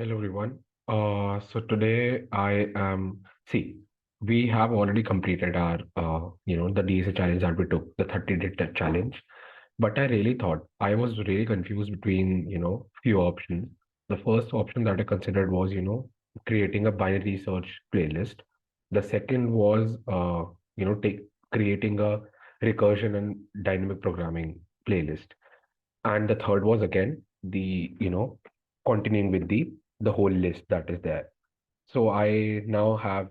Hello everyone. So today we have already completed our, the DSA challenge that we took, the 30-day challenge. But I really thought I was really confused between, few options. The first option that I considered was, creating a binary search playlist. The second was, take creating a recursion and dynamic programming playlist. And the third was again continuing with the whole list that is there. So I now have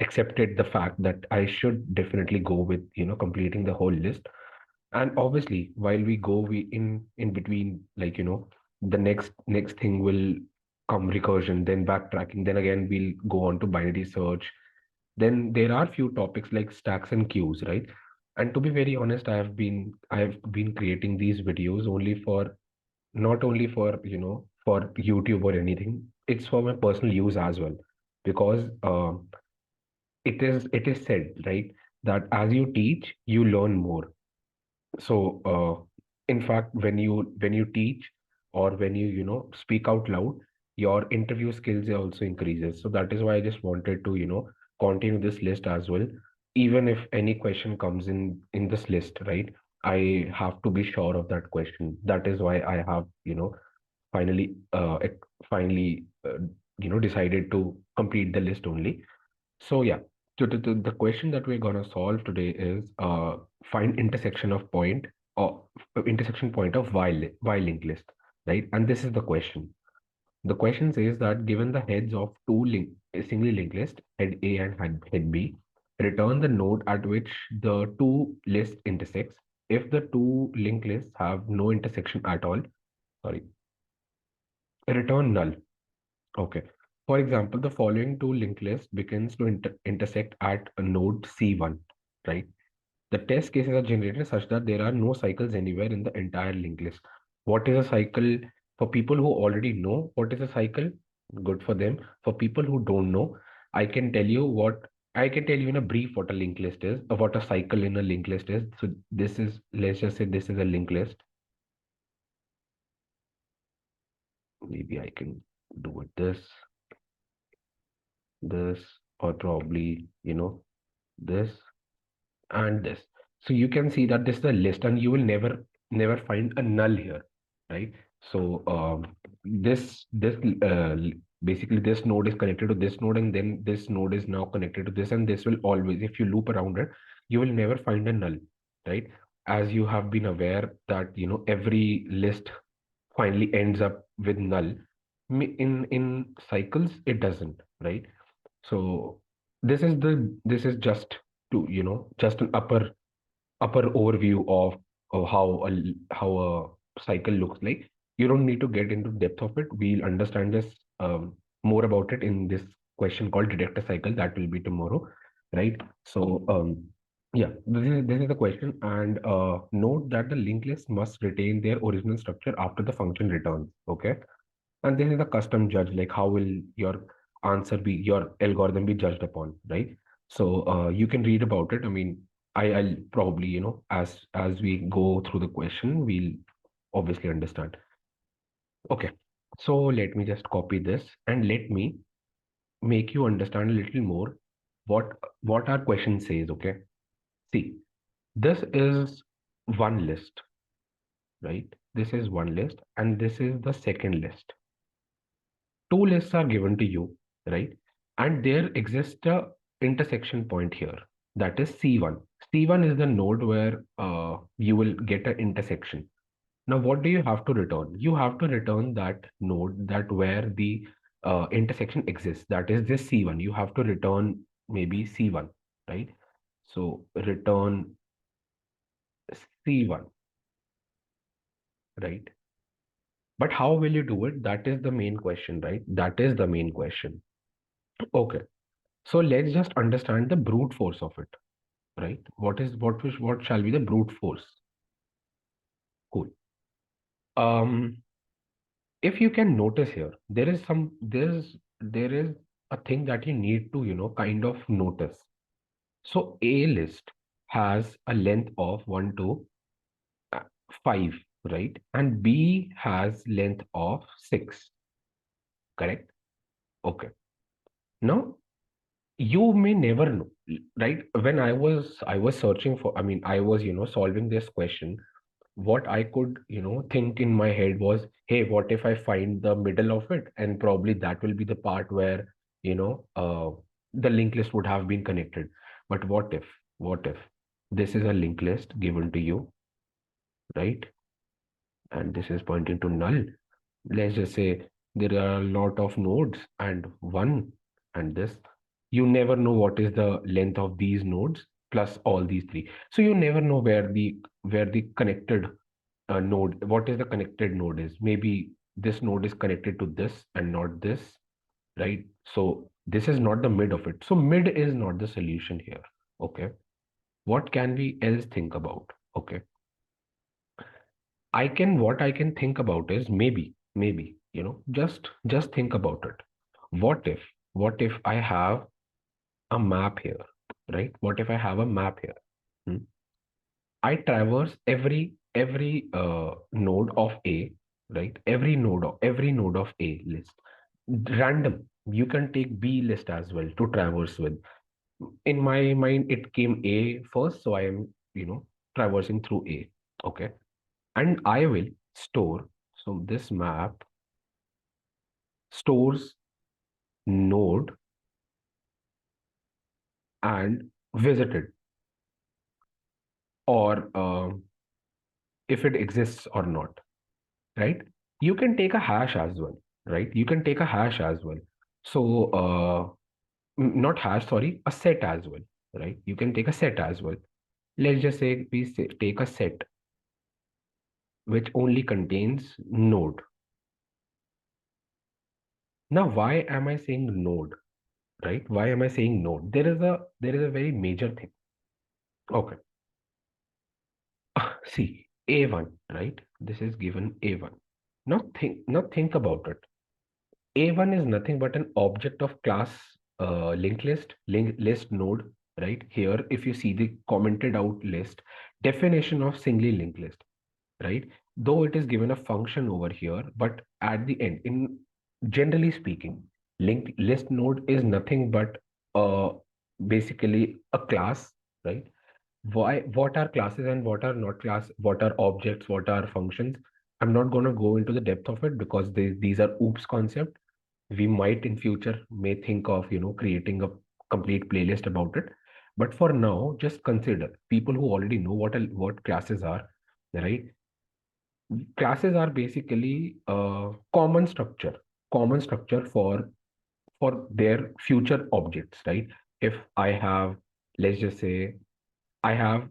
accepted the fact that I should definitely go with completing the whole list. And obviously while we go, we in between, the next thing will come recursion, then backtracking, then again we'll go on to binary search. Then there are few topics like stacks and queues, right? And to be very honest, I have been creating these videos only for, not only for for YouTube or anything. It's for my personal use as well, because it is said, right, that as you teach you learn more. So, in fact, when you teach, or when you speak out loud, your interview skills also increases. So that is why I just wanted to continue this list as well. Even if any question comes in this list, right, I have to be sure of that question. That is why I have finally finally decided to complete the list only. So yeah, the question that we're gonna solve today is find intersection of point, or intersection point of while linked list, right? And this is the question. The question says that given the heads of a singly linked list, head A and head B, return the node at which the two lists intersects. If the two linked lists have no intersection at all, sorry, return null. Okay. For example, the following two linked list begins to intersect at a node C1, right? The test cases are generated such that there are no cycles anywhere in the entire linked list. What is a cycle? For people who already know what is a cycle, good for them. For people who don't know, I can tell you in a brief what a linked list is, or what a cycle in a linked list is. So this is, let's just say this is a linked list. Maybe I can do it this, or probably, this and this. So you can see that this is a list, and you will never find a null here, right? So basically this node is connected to this node, and then this node is now connected to this, and this will always, if you loop around it, you will never find a null, right? As you have been aware that every list finally ends up with null. In cycles it doesn't, right? So this is just to just an upper overview of how a cycle looks like. You don't need to get into depth of it. We'll understand this more about it in this question called detect a cycle, that will be tomorrow, right? So yeah, this is the question. And note that the linked list must retain their original structure after the function returns. Okay. And this is the custom judge, like how will your algorithm be judged upon, right? So you can read about it. I mean, I'll probably, as we go through the question, we'll obviously understand. Okay, so let me just copy this and let me make you understand a little more what what our question says. Okay, see, this is one list, right? This is one list, and this is the second list. Two lists are given to you, right? And there exists a intersection point here, that is C1. C1 is the node where you will get an intersection. Now, what do you have to return? You have to return that node, that where the intersection exists. That is this C1. You have to return maybe C1, right? So return C1, right? But how will you do it? That is the main question, right? That is the main question. Okay. So let's just understand the brute force of it, right? What shall be the brute force? Cool. Um, if you can notice here, there is a thing that you need to kind of notice. So A list has a length of 1 to uh, 5, right? And B has length of 6. correct? Okay. Now, you may never know, right? When I was searching for, I mean, I was, solving this question, what I could, think in my head was, hey, what if I find the middle of it? And probably that will be the part where, you know, uh, the linked list would have been connected. But what if this is a linked list given to you, right? And this is pointing to null. Let's just say there are a lot of nodes and one and this. You never know what is the length of these nodes plus all these three. So you never know where the connected node, what is the connected node is. Maybe this node is connected to this and not this, right? So this is not the mid of it. So mid is not the solution here. Okay. What can we else think about? Okay. What I can think about is maybe, just think about it. What if, what if I have a map here, right? What if I have a map here? Hmm? I traverse every node of A, right? Every node of A list. Random. You can take B list as well to traverse with. In my mind, it came A first, so I am, traversing through A. Okay. And I will store. So this map stores node and visited, or if it exists or not, right? You can take a hash as well, right? You can take a hash as well. So not hash, sorry, a set as well, right? You can take a set as well. Let's just say take a set which only contains node. Now, why am I saying node, right? Why am I saying node? There is a very major thing. Okay. See, A1, right? This is given A1. Now think about it. A1 is nothing but an object of class linked list node, right? Here, if you see the commented out list, definition of singly linked list, right? Though it is given a function over here, but at the end, in generally speaking, linked list node is nothing but uh, basically a class, right? What are classes and what are not class, what are objects, what are functions? I'm not going to go into the depth of it because these are oops concept. We might in future may think of creating a complete playlist about it, but for now just consider people who already know what classes are, right? Classes are basically common structure for their future objects, right? If I have, let's just say I have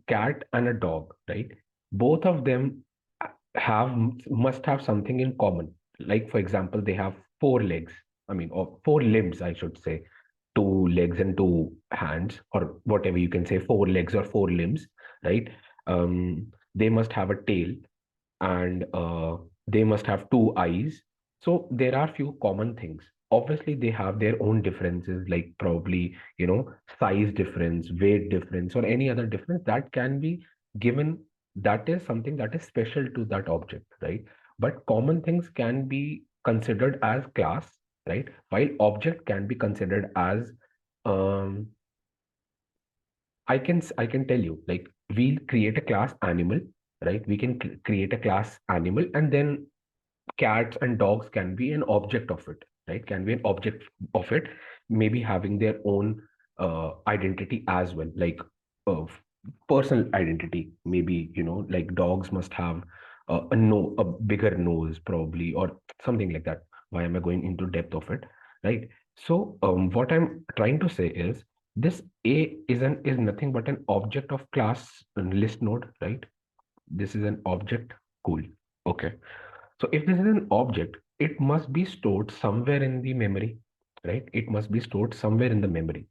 cat and a dog, right? Both of them have must have something in common. Like for example, they have four legs. I mean, or four limbs, I should say, two legs and two hands, or whatever you can say, four legs or four limbs, right? They must have a tail, and they must have two eyes. So there are few common things. Obviously, they have their own differences, like probably, size difference, weight difference, or any other difference that can be given. That is something that is special to that object, right? But common things can be considered as class, right? While object can be considered as um, I can tell you, like, we'll create a class animal, right? We can create a class animal, and then cats and dogs can be an object of it, right? Can be an object of it, maybe having their own identity as well, like uh, personal identity. Maybe, like dogs must have a bigger nose probably, or something like that. Why am I going into depth of it, right? So what I'm trying to say is this A is nothing but an object of class list node, right? This is an object. Cool. Okay. So if this is an object, it must be stored somewhere in the memory, right? It must be stored somewhere in the memory.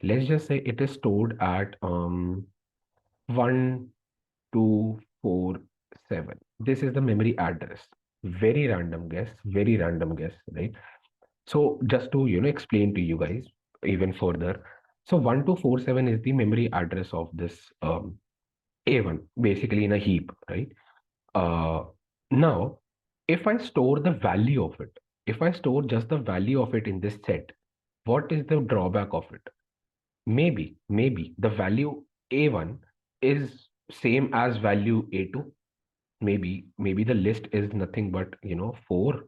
Let's just say it is stored at 1247. This is the memory address. Very random guess, right? So just to explain to you guys even further. So 1247 is the memory address of this A1, basically in a heap, right? Uh, Now, if I store the value of it, If I store just the value of it in this set, what is the drawback of it? Maybe the value A1 is same as value A2. Maybe the list is nothing but, 4,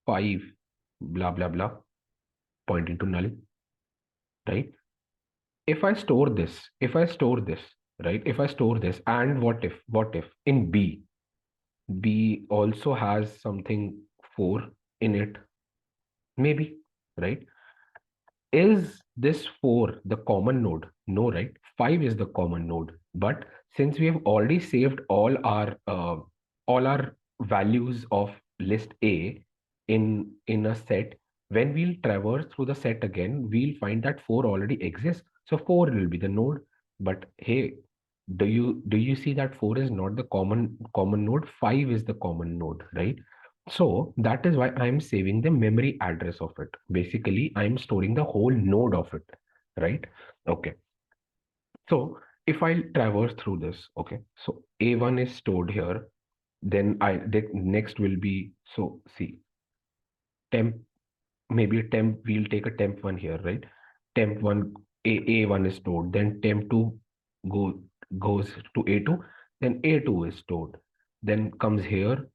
5, blah, blah, blah, pointing to null, right? If I store this, right? If I store this, and what if in B also has something 4 in it, maybe, right? Is this 4 the common node? No, right? 5 is the common node. But since we have already saved all our values of list A in a set, when we'll traverse through the set again, we'll find that 4 already exists. So 4 will be the node. But hey, do you see that 4 is not the common node? 5 is the common node, right? So that is why I'm saving the memory address of it. Basically, I'm storing the whole node of it, right? Okay. So if I traverse through this, okay, so A1 is stored here. Then the next will be, so see, temp, maybe temp, we'll take a temp one here, right? Temp one, A1 is stored. Then temp two go goes to A2. Then A2 is stored. Then comes here,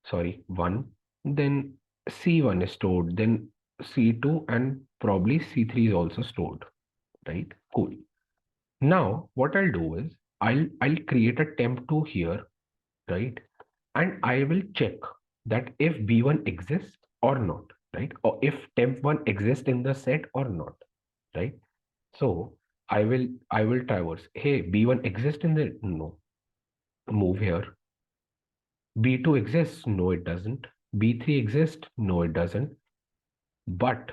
sorry, 1. Then C1 is stored. Then C2 and probably C3 is also stored, right? Cool. Now, what I'll do is I'll create a temp2 here, right? And I will check that if B1 exists or not, right? Or if temp1 exists in the set or not, right? So I will traverse. Hey, B1 exists in the no. Move here. B2 exists? No, it doesn't. B3 exists? No, it doesn't. But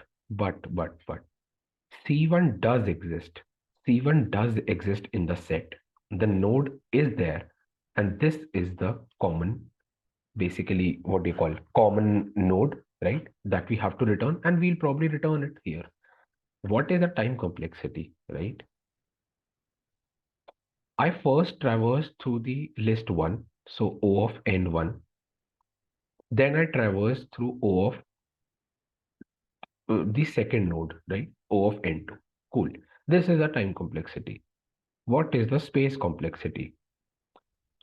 C1 does exist. C1 does exist in the set. The node is there. And this is the common, basically, what do you call common node, right? That we have to return, and we'll probably return it here. What is the time complexity, right? I first traverse through the list 1, so O of N1. Then I traverse through O of the second node, right? O of N2. Cool. This is the time complexity. What is the space complexity?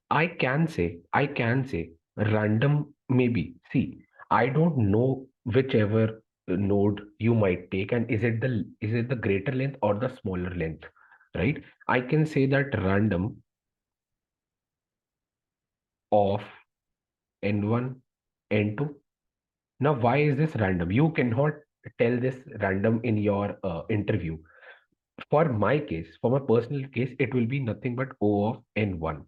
I can say random, maybe. See, I don't know whichever node you might take, and is it the greater length or the smaller length, right? I can say that random of N1, N2. Now, why is this random? You cannot tell this random in your interview. For my case, for my personal case, it will be nothing but O of N1,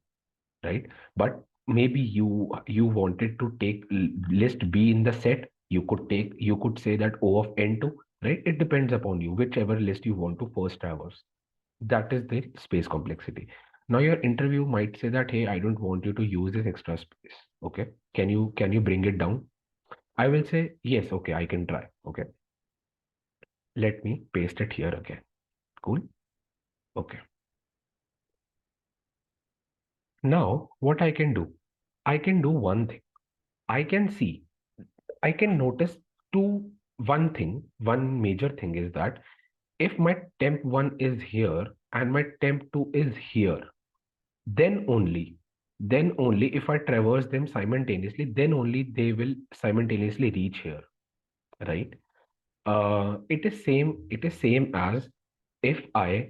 right? But maybe you wanted to take list B in the set. You could say that O of N2, right? It depends upon you, whichever list you want to first traverse. That is the space complexity. Now your interview might say that, hey, I don't want you to use this extra space. Okay. Can you bring it down? I will say, yes, okay, I can try. Okay. Let me paste it here again. Cool. Okay. Now what I can do? I can do one thing. I can see, I can notice one major thing is that if my temp one is here and my temp two is here, then only, then only if I traverse them simultaneously, then only they will simultaneously reach here, right? It is same as if I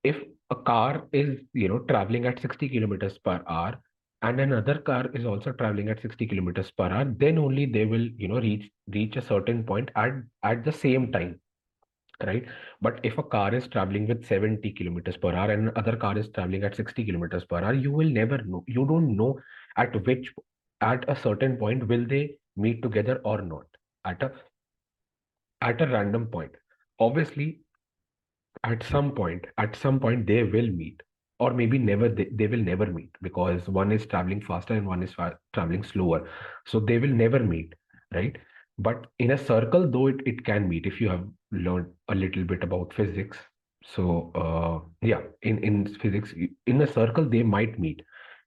if a car is traveling at 60 kilometers per hour and another car is also traveling at 60 kilometers per hour, then only they will reach a certain point at the same time, right? But if a car is traveling with 70 kilometers per hour and other car is traveling at 60 kilometers per hour, you will never know. You don't know at which at a certain point will they meet together or not, at a random point. Obviously, at some point they will meet, or maybe never, they will never meet, because one is traveling faster and one is traveling slower, so they will never meet, right? But in a circle, though, it can meet if you have learned a little bit about physics. So yeah, in physics, in a circle they might meet.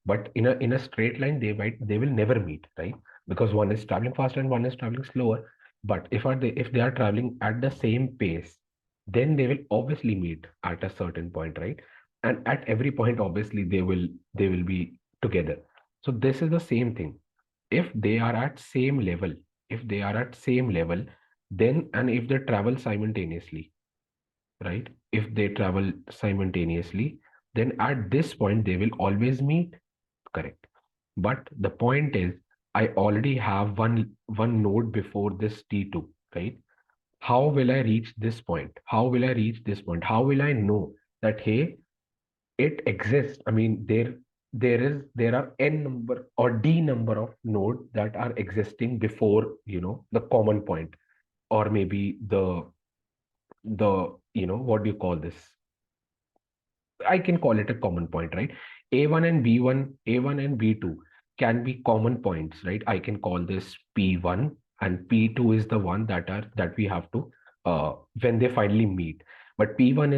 But in a straight line, they will never meet, right? Because one is traveling faster and one is traveling slower. But if they are traveling at the same pace, then they will obviously meet at a certain point, right? And at every point, obviously, they will be together. So this is the same thing. If they are at same level, if they are at same level, then, and if they travel simultaneously, right? If they travel simultaneously, then at this point they will always meet. Correct. But the point is, I already have one node before this T2, right? How will I reach this point? How will I reach this point? How will I know that, hey, it exists? I mean, there are n number or d number of nodes that are existing before, the common point, or maybe the what do you call this? I can call it a common point, right? A1 and B1, A1 and B2 can be common points, right? I can call this P1, and P2 is the one that we have to when they finally meet. But P1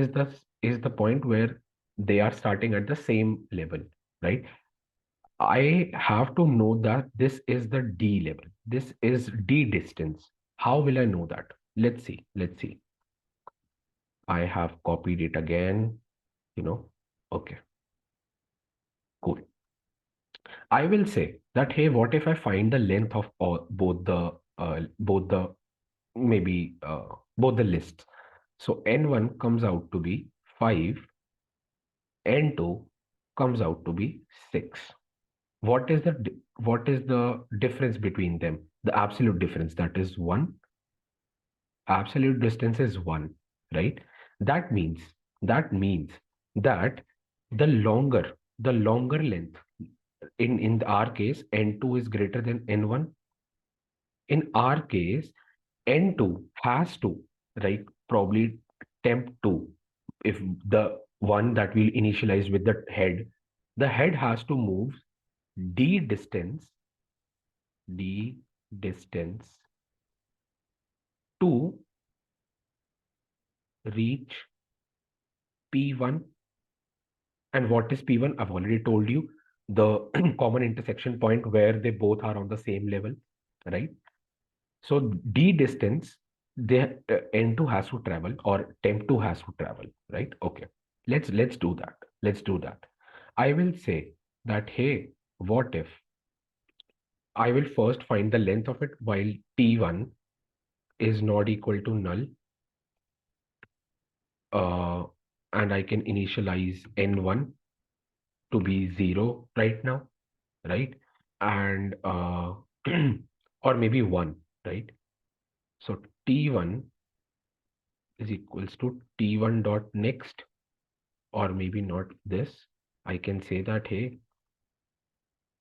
is the point where they are starting at the same level, right? I have to know that this is the D level. This is D distance. How will I know that? Let's see. Let's see. I have copied it again, you know. Okay, cool. I will say that, hey, what if I find the length of maybe both the lists? So N1 comes out to be 5, N2 comes out to be 6. What is the difference between them? The absolute difference, that is 1. Absolute distance is 1, right? That means that means that the longer length, in our case, N2 is greater than N1. In our case, N2 has to, right, probably temp 2. If the one that we'll initialize with the head has to move d distance to reach P1. And what is P1? I've already told you, the common intersection point where they both are on the same level, right? So d distance, N2 has to travel, or temp2 has to travel, right? Okay. Let's do that. Let's do that. I will say that, hey, what if I will first find the length of it while T1 is not equal to null, uh, and I can initialize N1 to be 0 right now, right? And or maybe 1, right? So T1 is equals to T1 dot next, or maybe not this. I can say that, hey,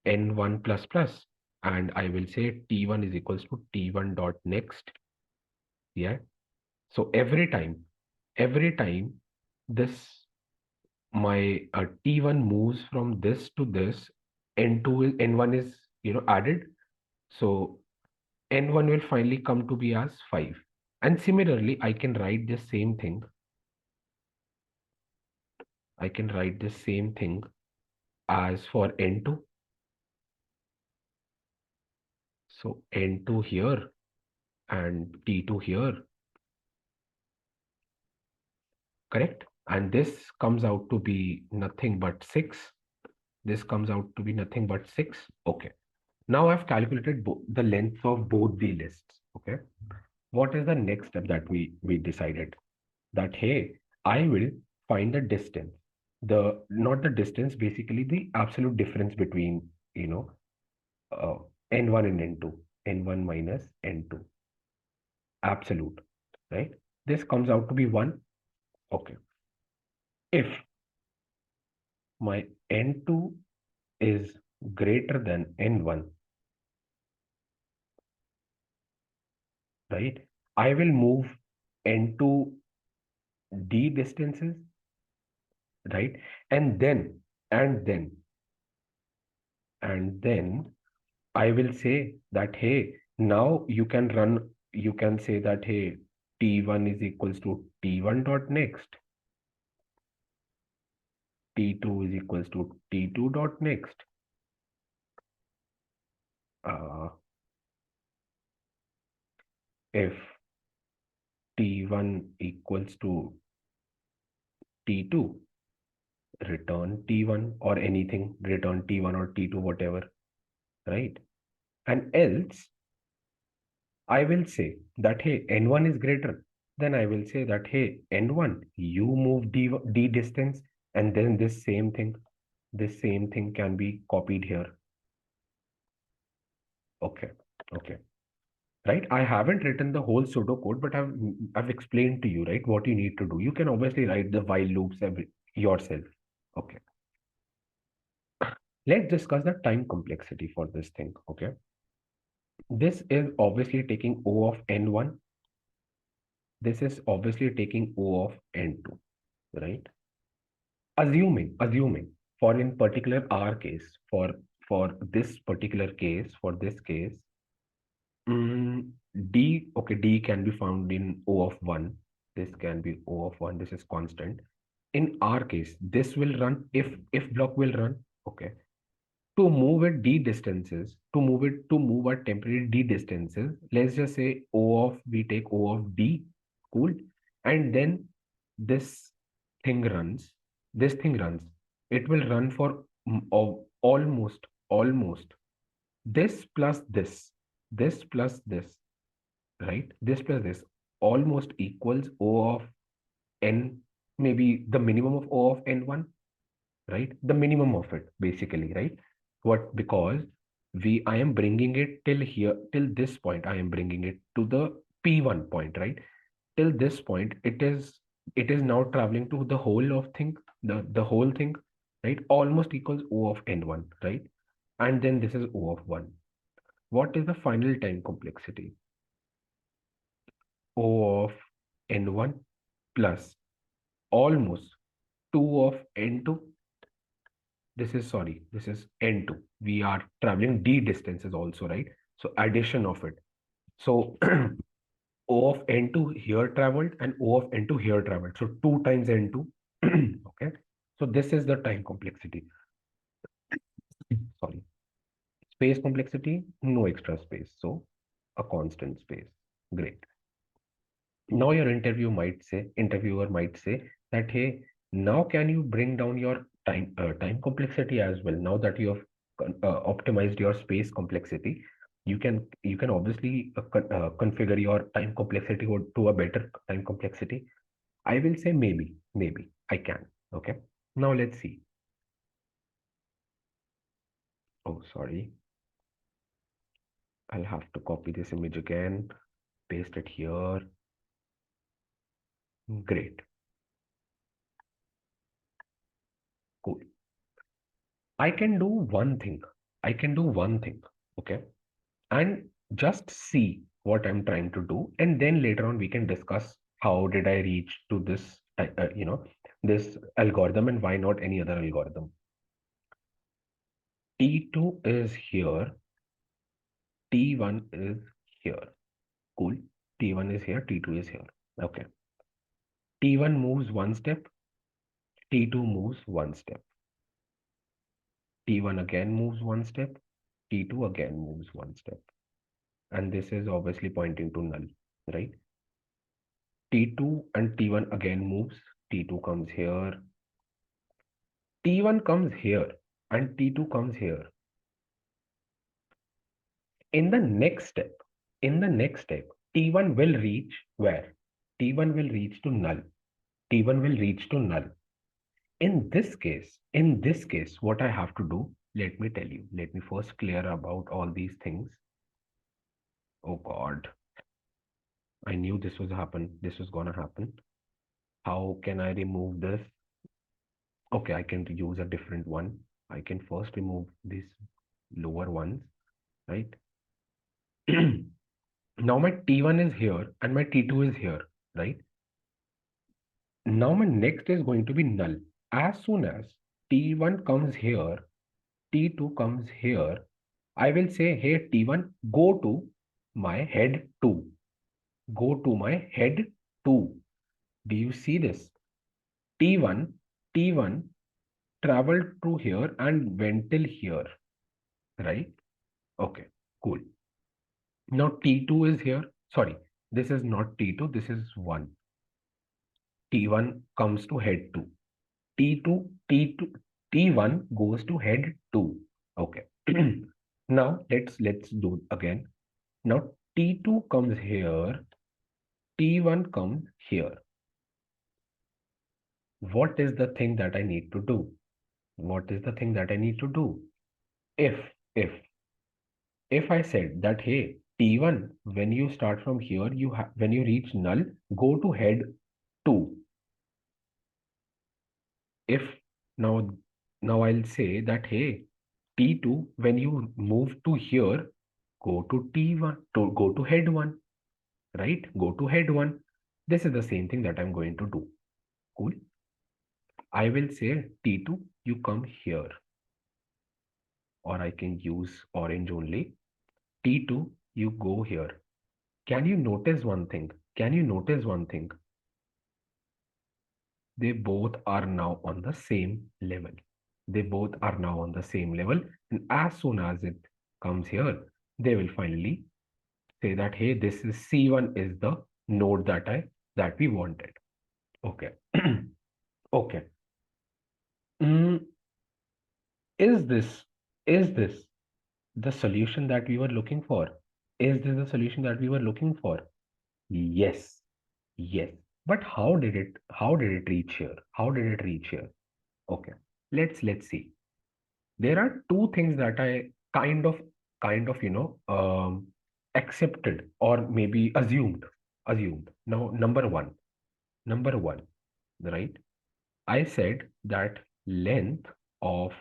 N1 plus plus, and I will say T1 is equals to T1 dot next. Yeah. So every time this my T1 moves from this to this, N2 is N1 is added. So N1 will finally come to be as 5. And similarly, I can write the same thing. I can write the same thing as for N2. So N2 here and T2 here, correct? And this comes out to be nothing but 6. This comes out to be nothing but 6. Okay. Now I've calculated the length of both the lists. Okay. What is the next step that we decided? That, hey, I will find the distance. Not the distance, basically the absolute difference between, you know, uh, N1 and N2. N1 minus N2. Absolute, right? This comes out to be 1. Okay. If my N2 is greater than N1, right? I will move N2 d distances, right? And then, and then, and then I will say that, hey, now you can say that, hey, T1 is equals to T1 dot next, T2 is equals to T2 dot next. uh, if T1 equals to T2, return T1 or anything, return T1 or T2, whatever, right? And else I will say that, hey, N1 is greater. Then I will say that, hey, N1, you move D distance, and then this same thing can be copied here. Okay, okay. Right? I haven't written the whole pseudocode, but I've explained to you, right, what you need to do. You can obviously write the while loops yourself. Okay. Let's discuss the time complexity for this thing. Okay. This is obviously taking O of N1. This is obviously taking O of N2, right? Assuming for in particular our case, for this particular case, for this case, Mm, D can be found in O of 1. This can be O of 1. This is constant. In our case, this will run if block will run. Okay. To move it D distances, to move our temporary D distances, let's just say O of we take O of D, cool. And then this thing runs. This thing runs. It will run for almost this plus this plus this, right? This plus this almost equals O of n, maybe the minimum of O of n1, right? The minimum of it, basically, right? What? Because I am bringing it till here, till this point, I am bringing it to the P1 point, right? Till this point, it is now traveling to the whole of thing, the whole thing, right? Almost equals O of n1, right? And then this is O of 1. What is the final time complexity? O of n1 plus almost 2 of n2. This is n2. We are traveling d distances also, right? So addition of it. So O of n2 here traveled and O of n2 here traveled. So 2 times n2. Okay. So this is the time complexity. Sorry. Space complexity, no extra space. So a constant space. Great. Now your interviewer might say that, hey, now can you bring down your time complexity as well? Now that you have optimized your space complexity, you can obviously configure your time complexity to a better time complexity. I will say maybe I can. Okay. Now let's see. Oh, sorry. I'll have to copy this image again, paste it here. Great. Cool. I can do one thing. I can do one thing. Okay. And just see what I'm trying to do. And then later on, we can discuss how did I reach to this, this algorithm and why not any other algorithm. T2 is here. T1 is here. Cool. T1 is here. T2 is here. Okay. T1 moves one step. T2 moves one step. T1 again moves one step. T2 again moves one step. And this is obviously pointing to null, right? T2 and T1 again moves. T2 comes here. T1 comes here and T2 comes here. In the next step, T1 will reach where? T1 will reach to null. T1 will reach to null. In this case, what I have to do, let me tell you. Let me first clear about all these things. Oh God. I knew this was happen. This was gonna happen. How can I remove this? Okay, I can use a different one. I can first remove these lower ones, right? Now my T1 is here and my T2 is here, right? Now my next is going to be null. As soon as T1 comes here, T2 comes here, I will say, hey, T1, go to my head 2. Go to my head 2. Do you see this? T1, T1 traveled through here and went till here, right? Okay. Cool. Now T2 is here. Sorry, this is not T2, this is 1. T1 comes to head 2. T2, T1 goes to head 2. Okay. Now let's do again. Now T2 comes here, T1 comes here. What is the thing that I need to do? What is the thing that I need to do? If if if I said that, hey, T1, when you start from here, when you reach null, go to head 2. If now now I'll say that, hey, T2, when you move to here, go to T1, to go to head 1, right? Go to head 1. This is the same thing that I'm going to do. Cool. I will say T2, you come here, or I can use orange only. T2, you go here. Can you notice one thing? Can you notice one thing? They both are now on the same level. They both are now on the same level. And as soon as it comes here, they will finally say that, hey, this is C1 is the node that we wanted. Okay. Okay. Mm, is this the solution that we were looking for? Is this the solution that we were looking for? Yes. Yes. But how did it reach here? How did it reach here? Okay. Let's see. There are two things that I kind of accepted or maybe assumed. Now, number one, right? I said that length of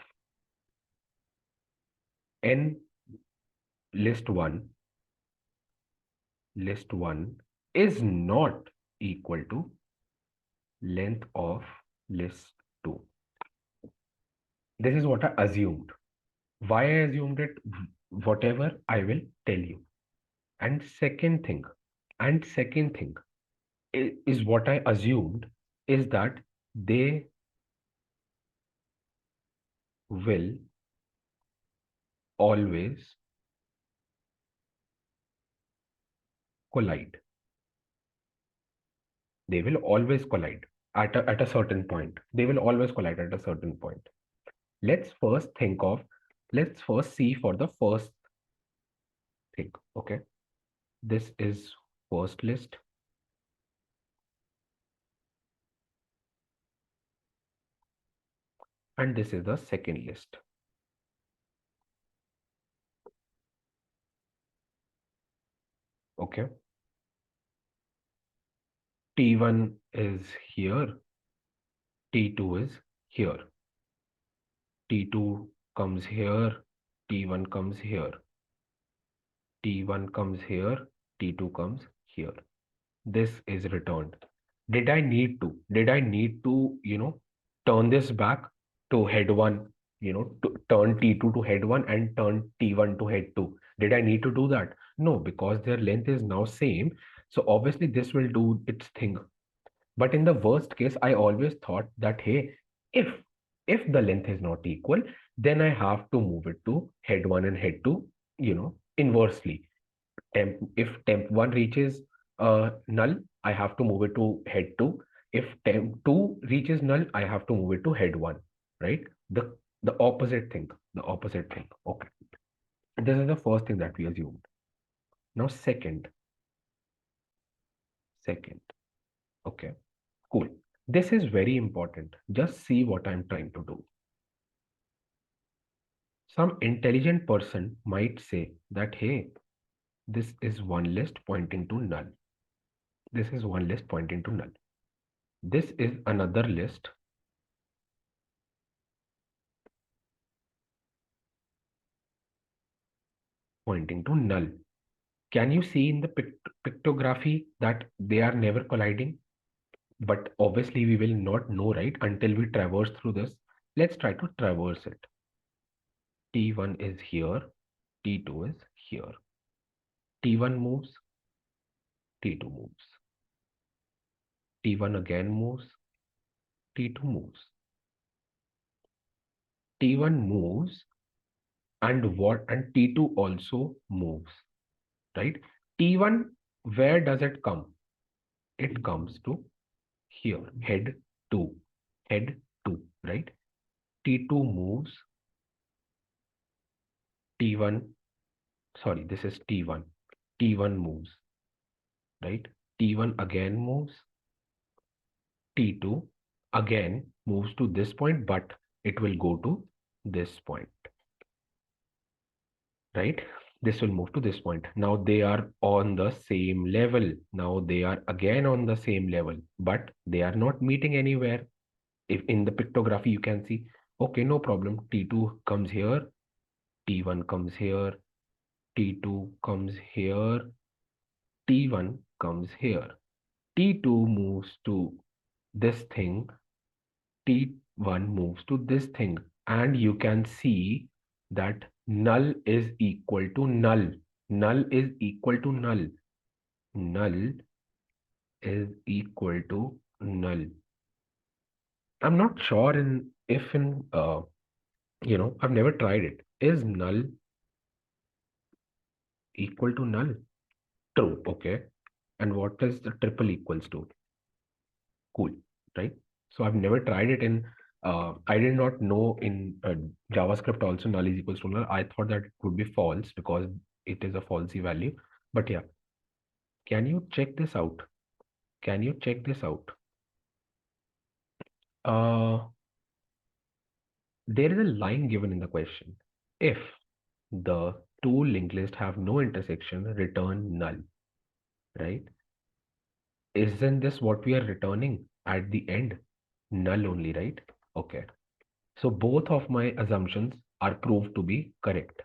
n list one is not equal to length of list 2. This is what I assumed. Why I assumed it, whatever I will tell you. And second thing is what I assumed is that they will always collide. They will always collide at a certain point. They will always collide at a certain point. Let's first think of, let's first see for the first thing. Okay. This is first list. And this is the second list. Okay. T1 is here. T2 is here. T2 comes here. T1 comes here. T1 comes here. T2 comes here. This is returned. Did I need to turn this back to head 1, to turn T2 to head 1 and turn T1 to head 2? Did I need to do that? No, because their length is now same. So obviously this will do its thing. But in the worst case, I always thought that, hey, if if the length is not equal, then I have to move it to head 1 and head 2, inversely. If temp 1 reaches null, I have to move it to head 2. If temp 2 reaches null, I have to move it to head 1, right? The opposite thing. The opposite thing. Okay. This is the first thing that we assumed. Now second. Okay. Cool. This is very important. Just see what I'm trying to do. Some intelligent person might say that, hey, this is one list pointing to null. This is one list pointing to null. This is another list pointing to null. Can you see in the pictography that they are never colliding? But obviously we will not know, right, until we traverse through this. Let's try to traverse it. T1 is here, T2 is here. T1 moves, T2 moves. T1 again moves, T2 moves. T1 moves and T2 also moves, right? T1, where does it come? It comes to here, head 2, head 2, right? T2 moves, T1, sorry, this is T1. T1 moves, right? T1 again moves, T2 again moves to this point, but it will go to this point, right? This will move to this point. Now they are on the same level. Now they are again on the same level, but they are not meeting anywhere. If in the pictography you can see, okay, no problem. T2 comes here, T1 comes here, T2 comes here, T1 comes here. T2 moves to this thing, T1 moves to this thing, and you can see that null is equal to null. Null is equal to null. Null is equal to null. I'm not sure in if in I've never tried it. Is null equal to null? True. Okay. And what is the triple equals to? Cool. Right. So I've never tried it in. I did not know in JavaScript also null is equals to null. I thought that it would be false because it is a falsy value. But yeah, can you check this out? Can you check this out? Uh, there is a line given in the question. If the two linked lists have no intersection, return null, right? Isn't this what we are returning at the end? Null only, right? Okay. So both of my assumptions are proved to be correct.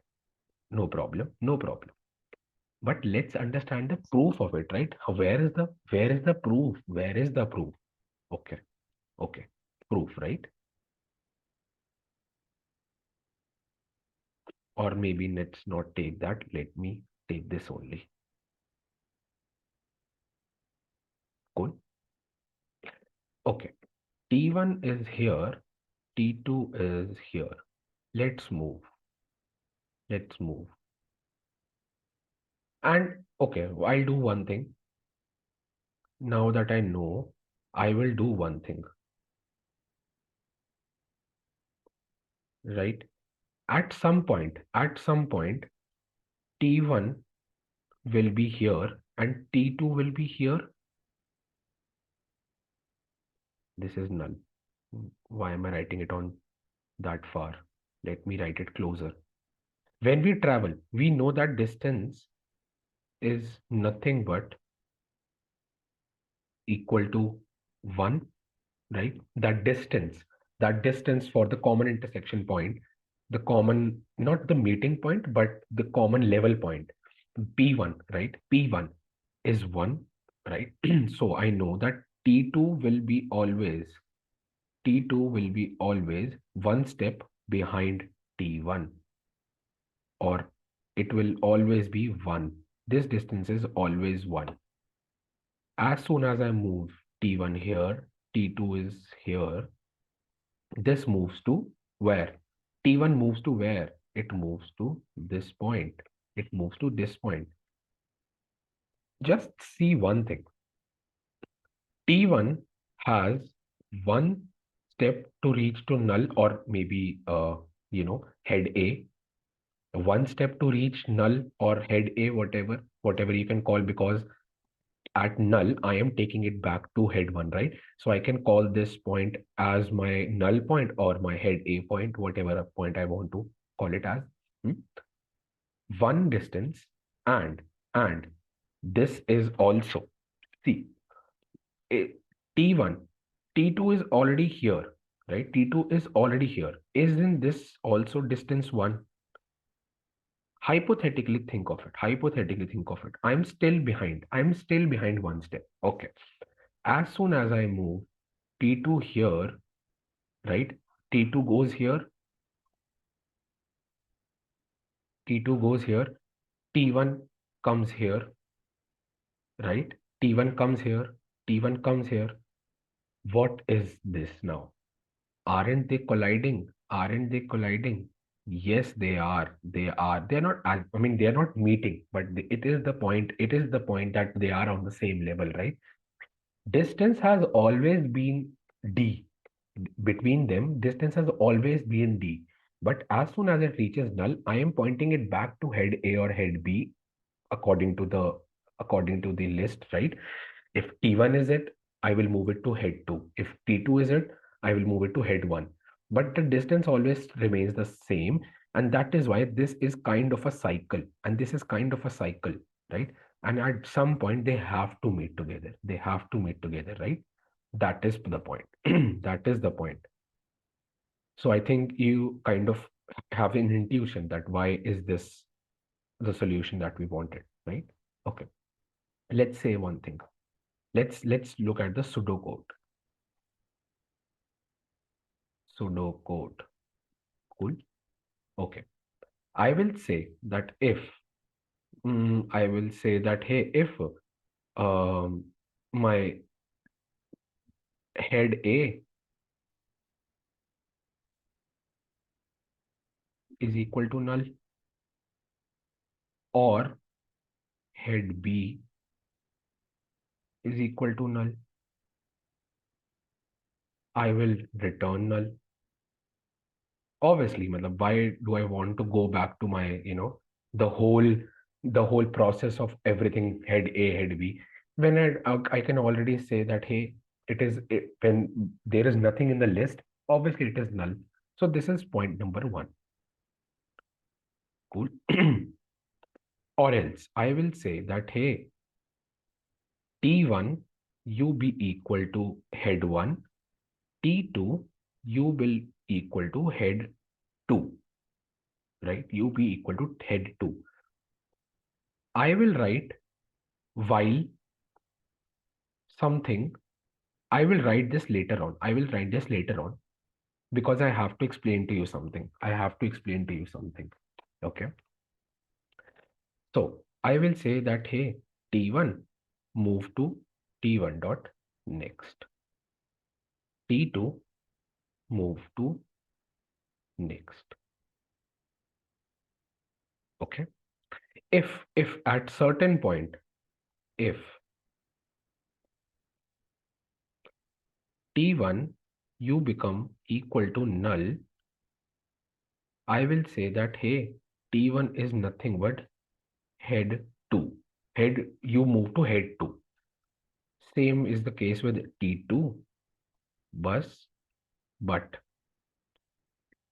No problem, no problem. But let's understand the proof of it, right? Where is the proof? Where is the proof? Okay, okay. Proof, right? Or maybe let's not take that. Let me take this only. Cool. Okay. T1 is here. T2 is here. Let's move. Let's move. And okay, I'll do one thing. Now that I know, I will do one thing, right? At some point, T1 will be here and T2 will be here. This is null. Why am I writing it on that far? Let me write it closer. When we travel, we know that distance is nothing but equal to 1, right? That distance for the common intersection point, the common, not the meeting point, but the common level point, P1, right? P1 is 1, right? So I know that T2 will be always, T2 will be always one step behind T1, or it will always be 1. This distance is always 1. As soon as I move T1 here, T2 is here, this moves to where? T1 moves to where? It moves to this point. It moves to this point. Just see one thing. T1 has one step to reach to null, or maybe head A. One step to reach null or head A, whatever you can call, because at null, I am taking it back to head 1, right? So I can call this point as my null point or my head A point, whatever point I want to call it as. Hmm? One distance, and this is also, see, T1, T2 is already here, right? T2 is already here. Isn't this also distance 1? Hypothetically think of it. Hypothetically think of it. I'm still behind. I'm still behind one step. Okay. As soon as I move T2 here, right? T2 goes here, T2 goes here, T1 comes here, right? T1 comes here, T1 comes here. What is this now? Aren't they colliding? Aren't they colliding? Yes, they are. They are. They're not. I mean, they are not meeting, but it is the point. It is the point that they are on the same level, right? Distance has always been d. Between them, distance has always been d. But as soon as it reaches null, I am pointing it back to head A or head B according to the list, right? If T1 is it, I will move it to head 2. If T2 is it, I will move it to head 1. But the distance always remains the same. And that is why this is kind of a cycle. And this is kind of a cycle, right? And at some point, they have to meet together. They have to meet together, right? That is the point. That is the point. So I think you kind of have an intuition that why is this the solution that we wanted, right? Okay. Let's say one thing. Let's look at the pseudocode. Pseudocode. Cool. Okay. I will say that if I will say that hey, if um my head A is equal to null or head B is equal to null, I will return null. Obviously, matlab, why do I want to go back to my, the whole the whole process of everything head A, head B, when I can already say that hey, when there is nothing in the list, obviously it is null. So this is point number one. Cool. Or else I will say that hey, T1 you be equal to head 1, T2 you will equal to head 2, right? You be equal to head 2. I will write while something. I will write this later on. I will write this later on because I have to explain to you something. I have to explain to you something. Okay. So I will say that hey, T1 move to T1 dot next. T2 move to next. Okay. If at certain point, if T1 you become equal to null, I will say that hey, T1 is nothing but head 2. Head you move to head 2. Same is the case with T2 bus, but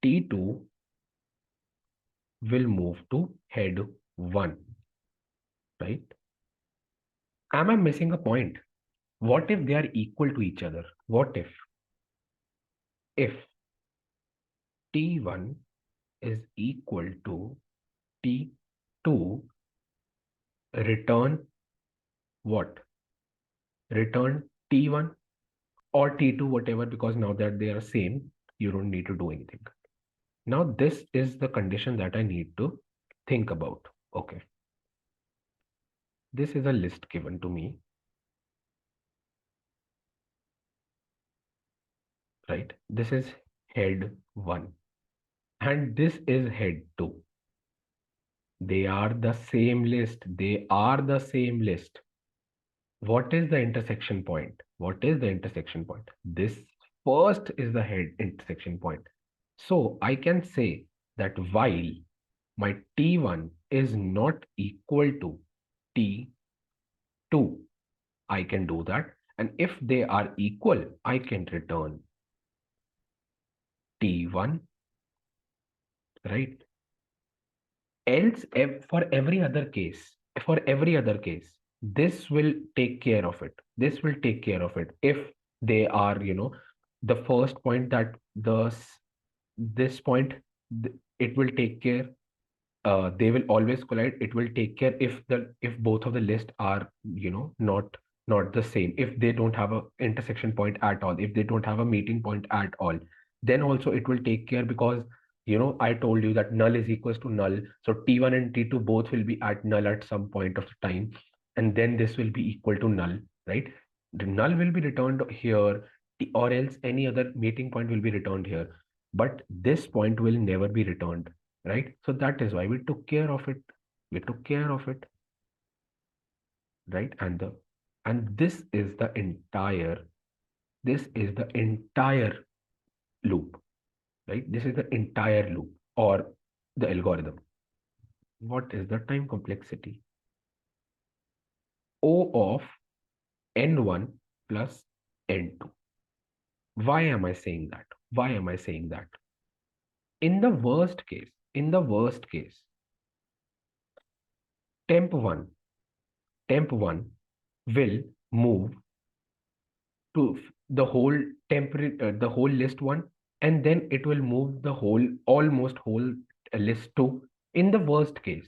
T2 will move to head 1, right? Am I missing a point? What if they are equal to each other? What if T1 is equal to T2, return what? Return T1 or T2, whatever, because now that they are same, you don't need to do anything. Now, this is the condition that I need to think about. Okay. This is a list given to me, right? This is head 1 and this is head 2. They are the same list. They are the same list. What is the intersection point? What is the intersection point? This first is the head intersection point. So I can say that while my T1 is not equal to T2, I can do that. And if they are equal, I can return T1, right? Else, for every other case, this will take care of it. This will take care of it. If they are, the first point that this point, it will take care. They will always collide. It will take care if both of the lists are, not the same. If they don't have a intersection point at all, if they don't have a meeting point at all, then also it will take care because I told you that null is equals to null. So T1 and T2 both will be at null at some point of the time, and then this will be equal to null, right? The null will be returned here, or else any other meeting point will be returned here. but this point will never be returned, right? So that is why we took care of it. We took care of it, right? And this is the entire loop, right? This is the entire loop or the algorithm. What is the time complexity? O of n1 plus n2. Why am I saying that? Why am I saying that? In the worst case, temp1, temp1 will move to the whole list one, and then it will move the almost whole list two in the worst case.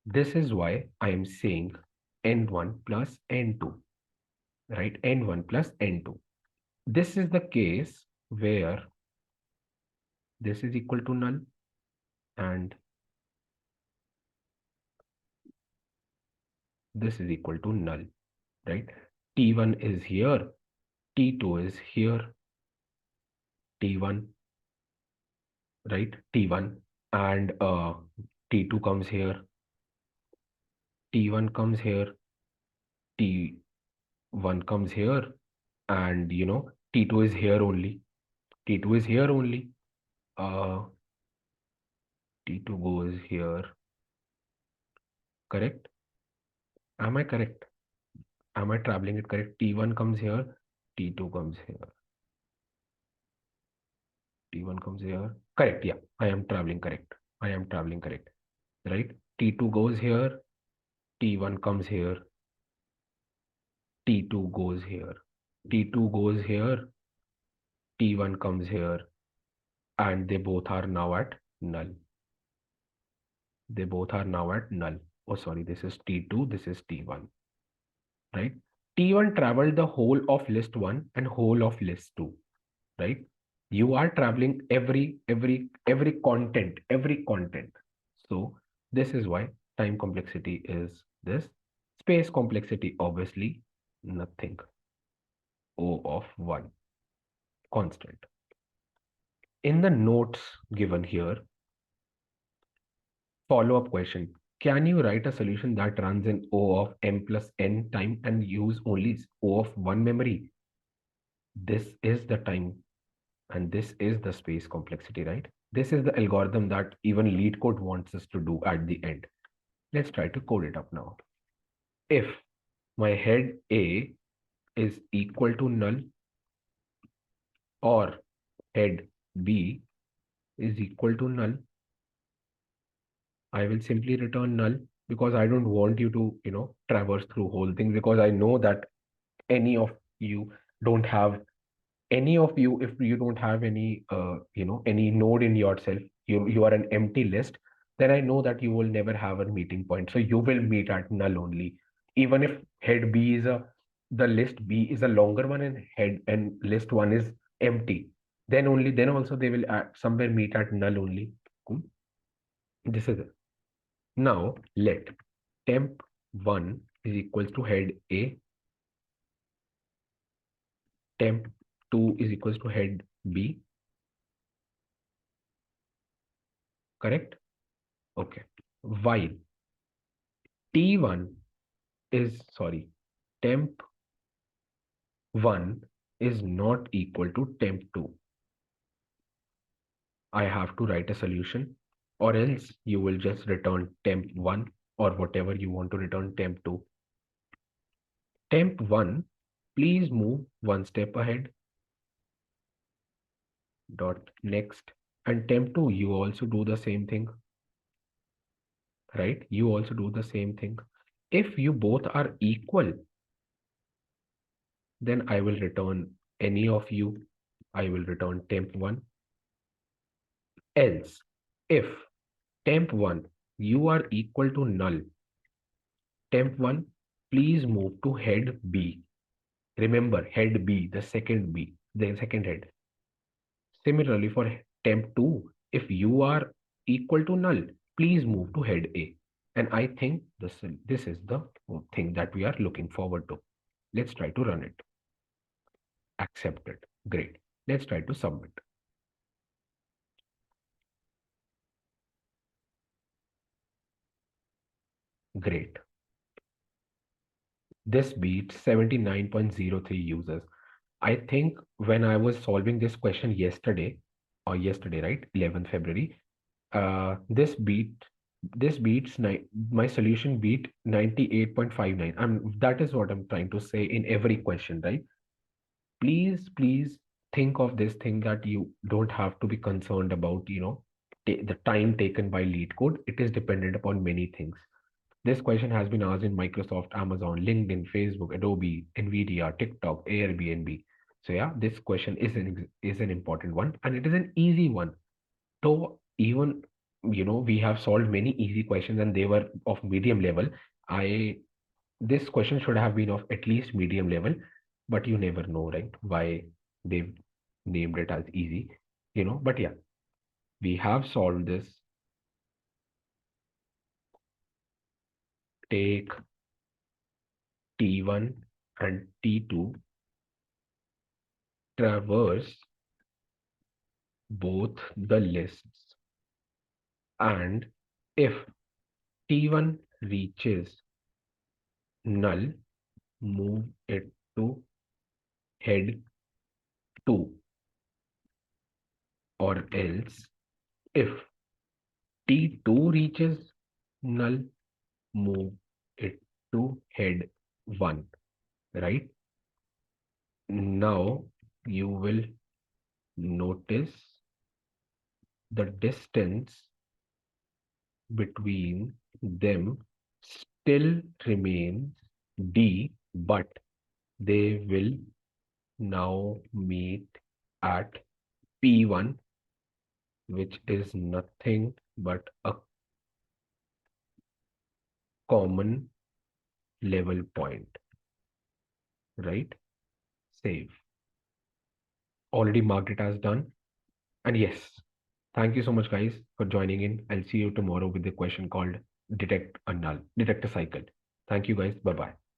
This is why I am saying n1 plus n2, right? n1 plus n2. This is the case where this is equal to null and this is equal to null, right? T1 is here, T2 is here, T1, right? T1 and T2 comes here, T1 comes here, T1 comes here, and T2 is here only. T2 is here only. Uh, T2 goes here. Correct? Am I correct? Am I traveling it correct? T1 comes here, T2 comes here, T1 comes here. Correct. Yeah, I am traveling correct. I am traveling correct. Right? T2 goes here, T1 comes here, T2 goes here, T2 goes here, T1 comes here, and they both are now at null. They both are now at null. Oh, sorry, this is T2, this is T1, right? T1 traveled the whole of list 1 and whole of list 2, right? You are traveling every content. So this is why time complexity is this. Space complexity, obviously, nothing. O of 1, constant. In the notes given here, follow-up question. Can you write a solution that runs in O of m plus n time and use only O of 1 memory? This is the time and this is the space complexity, right? This is the algorithm that even Leetcode wants us to do at the end. Let's try to code it up now. If my head A is equal to null or head B is equal to null, I will simply return null because I don't want you to, traverse through whole thing, because I know that any of you don't have if you don't have any node in yourself, you are an empty list, then I know that you will never have a meeting point. So you will meet at null only. Even if head B is the list B is a longer one and head and list one is empty, then also they will somewhere meet at null only. Cool. This is it. Now let temp1 is equals to head A, temp2 is equals to head B, correct? Okay. While T1 is, sorry, temp1 is not equal to temp2, I have to write a solution, or else you will just return temp1 or whatever you want to return temp2. Temp1, please move one step ahead, dot next. And temp2, you also do the same thing, right? You also do the same thing. If you both are equal, then I will return any of you. I will return temp1. Else, if temp1, you are equal to null, temp1, please move to head B. Remember, head B, the second B, the second head. Similarly, for temp2, if you are equal to null, please move to head A. And I think this is the thing that we are looking forward to. Let's try to run it. Accepted. Great. Let's try to submit. Great. This beats 79.03 users. I think when I was solving this question yesterday, right? 11th February, uh, this beat this beats my solution beat 98.59. That is what I'm trying to say in every question, right? Please think of this thing that you don't have to be concerned about, the time taken by Leetcode. It is dependent upon many things. This question has been asked in Microsoft, Amazon, LinkedIn, Facebook, Adobe, Nvidia, TikTok, Airbnb. So yeah, this question is an important one, and it is an easy one. So even we have solved many easy questions and they were of medium level. I This question should have been of at least medium level, but you never know, right? Why they've named it as easy. But yeah, we have solved this. Take T1 and T2, traverse both the lists, and if T1 reaches null, move it to head 2, or else if T2 reaches null, move it to head 1, right? Now you will notice the distance between them still remains D, but they will now meet at P1, which is nothing but a common level point, right? Save. Already marked it as done. And yes, thank you so much, guys, for joining in. I'll see you tomorrow with the question called detect a cycle. Thank you, guys. Bye bye.